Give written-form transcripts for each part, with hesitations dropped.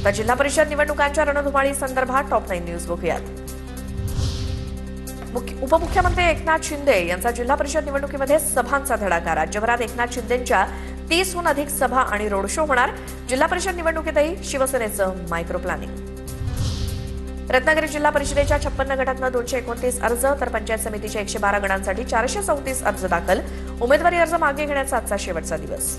आता जिल्हा परिषद निवडणुकांच्या रणधुमाळी संदर्भात टॉप 9 न्यूज बघूयात। उपमुख्यमंत्री एकनाथ शिंदे यांचा जिल्हा परिषद निवडणुकीमध्ये सभांचा धडाका। राज्यभरात एकनाथ शिंदेंच्या 30हून अधिक सभा आणि रोड शो होणार। जिल्हा परिषद निवडणुकीतही शिवसेनेचं मायक्रो प्लॅनिंग। रत्नागिरी जिल्हा परिषदेच्या 56 गटांना 229 अर्ज तर पंचायत समितीच्या 112 गणांसाठी 434 अर्ज दाखल। उमेदवारी अर्ज मागे घेण्याचा आजचा शेवटचा दिवस।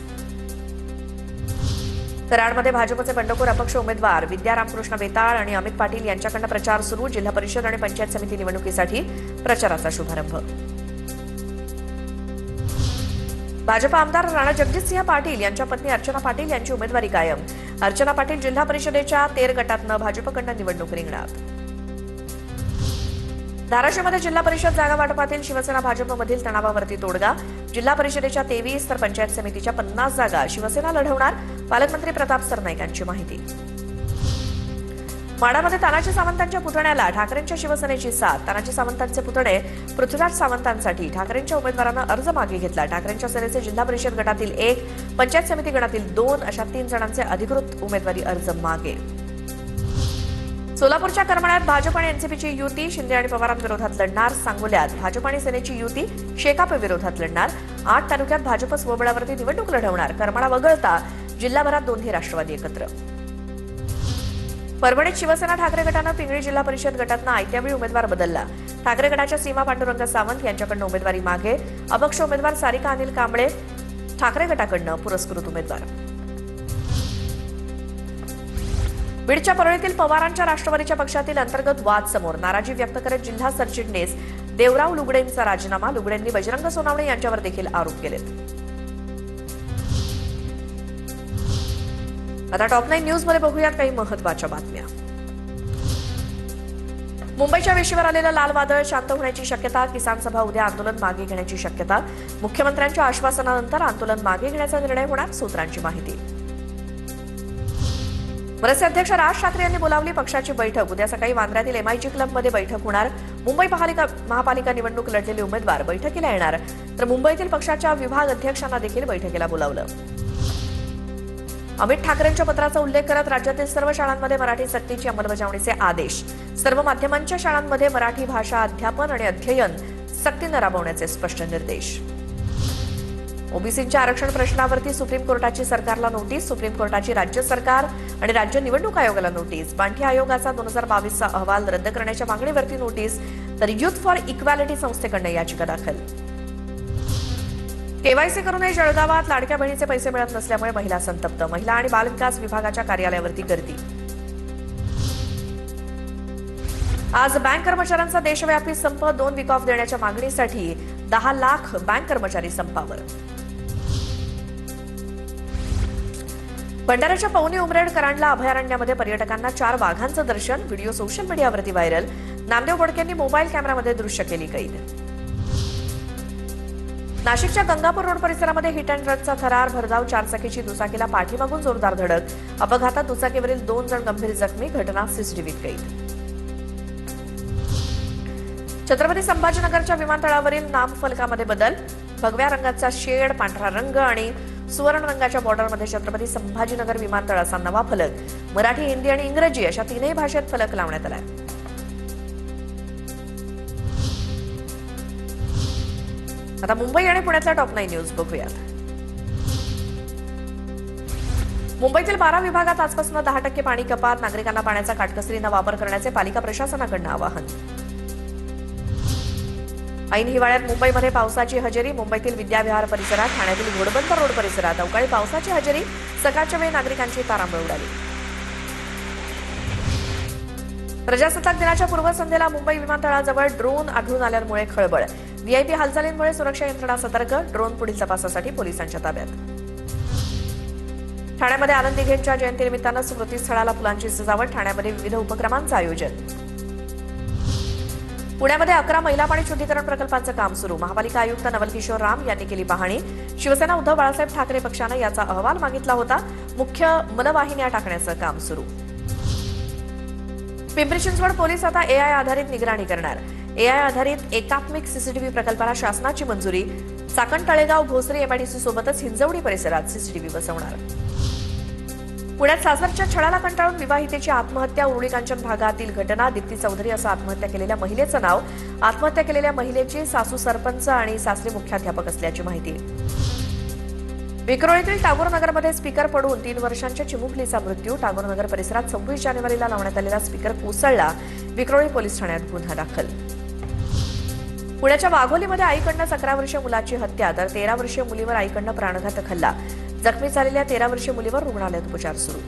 कराडमध्ये भाजपचे बंडखोर अपक्ष उमेदवार विद्या रामकृष्ण बेताळ आणि अमित पाटील यांच्याकडून प्रचार सुरू। जिल्हा परिषद आणि पंचायत समिती निवडणुकीसाठी प्रचाराचा शुभारंभ। भाजप आमदार राणा जगजितसिंह पाटील यांच्या पत्नी अर्चना पाटील यांची उमेदवारी कायम। अर्चना पाटील जिल्हा परिषदेच्या 13 गटातनं भाजपकडून निवडणूक रिंगणात। धाराशिवमध्ये जिल्हा परिषद जागा वाटपातील शिवसेना भाजपमधील तणावावरती तोडगा। जिल्हा परिषदेच्या 23 तर पंचायत समितीच्या 50 जागा शिवसेना लढवणार। पालकमंत्री प्रताप सरनाईक यांची माहिती। माढामध्ये तानाजी सावंतांच्या पुतण्याला ठाकरेंच्या शिवसेनेची साथ। तानाजी सावंतांचे पुतणे पृथ्वीराज सावंतांसाठी ठाकरेंच्या उमेदवारानं अर्ज मागे घेतला। ठाकरेंच्या सेनेचे जिल्हा परिषद गटातील 1, पंचायत समिती गटातील 2 अशा 3 जणांचे अधिकृत उमेदवारी अर्ज मागे। सोलापूरच्या करमाळ्यात भाजप आणि एनसीपीची युती। शिंदे आणि पवारांविरोधात लढणार। सांगोल्यात भाजप आणि सेनेची युती शेकाप विरोधात लढणार। 8 तालुक्यात भाजप स्वबळावरती निवडणूक लढवणार। करमाळा वगळता जिल्हाभरात दोन्ही राष्ट्रवादी एकत्र। परभणीत शिवसेना ठाकरे गटानं पिंगळी जिल्हा परिषद गटातनं आयत्यावेळी उमेदवार बदलला। ठाकरे गटाच्या सीमा पांडुरंग सावंत यांच्याकडनं उमेदवारी मागे। अपक्ष उमेदवार सारिका अनिल कांबळे ठाकरे गटाकडनं पुरस्कृत उमेदवार। बीडच्या परळीतील पवारांच्या राष्ट्रवादीच्या पक्षातील अंतर्गत वाद समोर। नाराजी व्यक्त करत जिल्हा सरचिटणीस देवराव लुगडेंचा राजीनामा। लुगडेंनी बजरंग सोनावणे यांच्यावर देखील आरोप केलेत। आता टॉप 9 न्यूज मध्ये बघूयात काही महत्त्वाच्या बातम्या। मुंबईच्या वेशीवर आलेलं लाल वादळ शांत होण्याची शक्यता। किसान सभा उद्या आंदोलन मागे घेण्याची शक्यता। मुख्यमंत्र्यांच्या आश्वासनानंतर आंदोलन मागे घेण्याचा निर्णय होणार। सूत्रांची माहिती। मनसे अध्यक्ष राज ठाकरे यांनी बोलावली पक्षाची बैठक। उद्या सकाळी वांद्र्यातील एमआयजी क्लबमध्ये बैठक होणार। मुंबई महापालिका निवडणूक लढलेले उमेदवार बैठकीला येणार। तर मुंबईतील पक्षाच्या विभाग अध्यक्षांना देखील बैठकीला बोलावलं। अमित ठाकरेंच्या पत्राचा उल्लेख करत राज्यातील सर्व शाळांमध्ये मराठी सक्तीची अंमलबजावणीचे आदेश। सर्व माध्यमांच्या शाळांमध्ये मराठी भाषा अध्यापन आणि अध्ययन सक्तीनं राबवण्याचे स्पष्ट निर्देश। ओबीसींच्या आरक्षण प्रश्नावरती सुप्रीम कोर्टाची सरकारला नोटीस। सुप्रीम कोर्टाची राज्य सरकार आणि राज्य निवडणूक आयोगाला नोटीस। बांठी आयोगाचा 2022चा अहवाल रद्द करण्याच्या मागणीवरती नोटीस। तर युथ फॉर इक्वॅलिटी संस्थेकडून याचिका दाखल। केवायसी करूनही जळगावात लाडक्या बहिणीचे पैसे मिळत नसल्यामुळे महिला संतप्त। महिला आणि बालविकास विभागाच्या कार्यालयावरती गर्दी। आज बँक कर्मचाऱ्यांचा देशव्यापी संप। 2 वीक ऑफ देण्याच्या मागणीसाठी 10 लाख बँक कर्मचारी संपावर। भंडाऱ्याच्या पवनी उमरेड करांडला अभयारण्यामध्ये पर्यटकांना 4 वाघांचं दर्शन। व्हिडिओ सोशल मीडियावरती व्हायरल। नामदेव बोडकेंनी मोबाईल कॅमेरामध्ये दृश्य केली कैद। नाशिकच्या गंगापूर रोड परिसरामध्ये हिट अँड रनचा थरार। भरधाव 4 चाकीची दुचाकीला पाठीमागून जोरदार धडक। अपघातात दुचाकीवरील 2 जण गंभीर जखमी। घटना सीसीटीव्हीत कैद। छत्रपती संभाजीनगरच्या विमानतळावरील नामफलकामध्ये बदल। भगव्या रंगाचा शेड, पांढरा रंग आणि सुवर्ण रंगाच्या बॉर्डरमध्ये छत्रपती संभाजीनगर विमानतळाचा नवा फलक। मराठी, हिंदी आणि इंग्रजी अशा 3ही भाषेत फलक लावण्यात आलाय। आता मुंबई आणि पुण्यातल्या टॉप 9 न्यूज बघूयात। मुंबईतील 12 विभागात आजपासून 10% पाणी कपात। नागरिकांना पाण्याचा काटकसरीनं वापर करण्याचे पालिका प्रशासनाकडून आवाहन। ऐन हिवाळ्यात मुंबईमध्ये पावसाची हजेरी। मुंबईतील विद्याविहार परिसरात, ठाण्यातील घोडबंदर रोड परिसरात अवकाळी पावसाची हजेरी। सकाळच्या वेळी नागरिकांची तारांबळ उडाली। प्रजासत्ताक दिनाच्या पूर्वसंध्येला मुंबई विमानतळाजवळ ड्रोन आढळून आल्यामुळे खळबळ। व्हीआयपी हालचालींमुळे सुरक्षा यंत्रणा सतर्क। ड्रोन पुढील तपासासाठी पोलिसांच्या ताब्यात। ठाण्यामध्ये आनंद दिघेंच्या जयंतीनिमित्तानं स्मृतीस्थळाला फुलांची सजावट। ठाण्यामध्ये विविध उपक्रमांचं आयोजन। पुण्यामध्ये 11 महिला पाणी शुद्धीकरण प्रकल्पांचं काम सुरू। महापालिका आयुक्त नवल किशोर राम यांनी केली पाहणी। शिवसेना उद्धव बाळासाहेब ठाकरे पक्षानं याचा अहवाल मागितला होता। मुख्य मनवाहिन्या टाकण्याचं काम सुरू। पिंपरी चिंचवड पोलीस आता एआय आधारित निगराणी करणार। एआय आधारित एकात्मिक सीसीटीव्ही प्रकल्पाला शासनाची मंजुरी। चाकण, तळेगाव, भोसरी एमआयडीसी सोबतच हिंजवडी परिसरात सीसीटीव्ही बसवणार। पुण्यात सासरच्या छळाला कंटाळून विवाहितेची आत्महत्या. उरुळी कांचन भागातील घटना. दीप्ती चौधरी असं आत्महत्या केलेल्या महिलेचं नाव. आत्महत्या केलेल्या महिलेची सासू सरपंच आणि सासरे मुख्याध्यापक असल्याची माहिती. विक्रोळीतील टागोर नगरमध्ये स्पीकर पडून 3 वर्षांच्या चिमुकलीचा मृत्यू. टागोर नगर परिसरात 26 जानेवारीला लावण्यात आलेला स्पीकर कोसळला. विक्रोळी पोलीस ठाण्यात गुन्हा दाखल. पुण्याच्या वाघोलीमध्ये आईकडनं 11 वर्षीय मुलाची हत्या तर 13 वर्षीय मुलीवर आईकडनं प्राणघातक हल्ला. जखमी झालेल्या 13 वर्षीय मुलीवर रुग्णालयात उपचार सुरू.